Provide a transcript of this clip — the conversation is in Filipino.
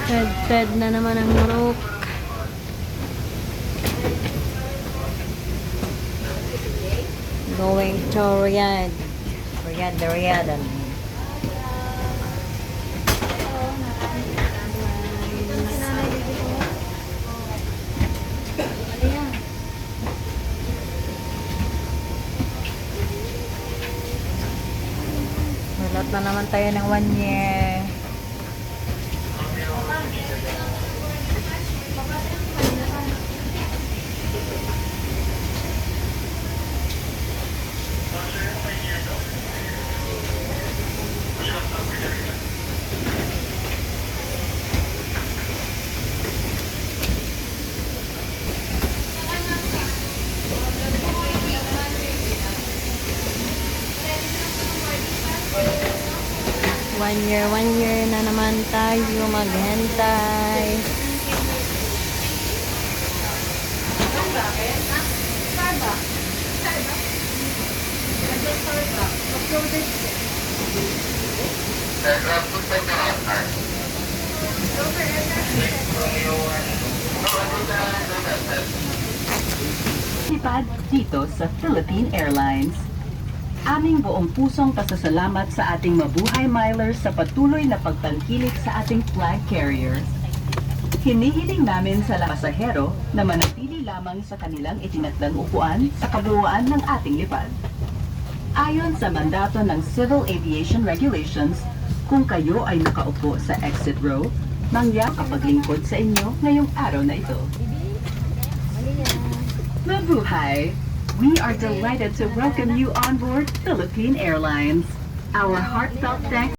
Ted na naman ang murok. Going to Riyadh. Riyadh. Malat na naman tayo ng 1 year. One year na naman tayo maghintay. Lipad dito sa Philippine Airlines. Aming buong pusong pasasalamat sa ating mabuhay milers sa patuloy na pagtangkilik sa ating flag carrier. Hinihiling namin sa pasahero na manatili lamang sa kanilang itinakdang upuan sa kabuuan ng ating lipad. Ayon sa mandato ng Civil Aviation Regulations, kung kayo ay nakaupo sa exit row, mangyak kapaglingkod sa inyo ngayong araw na ito. Mabuhay! We are delighted to welcome you on board Philippine Airlines. Our heartfelt thanks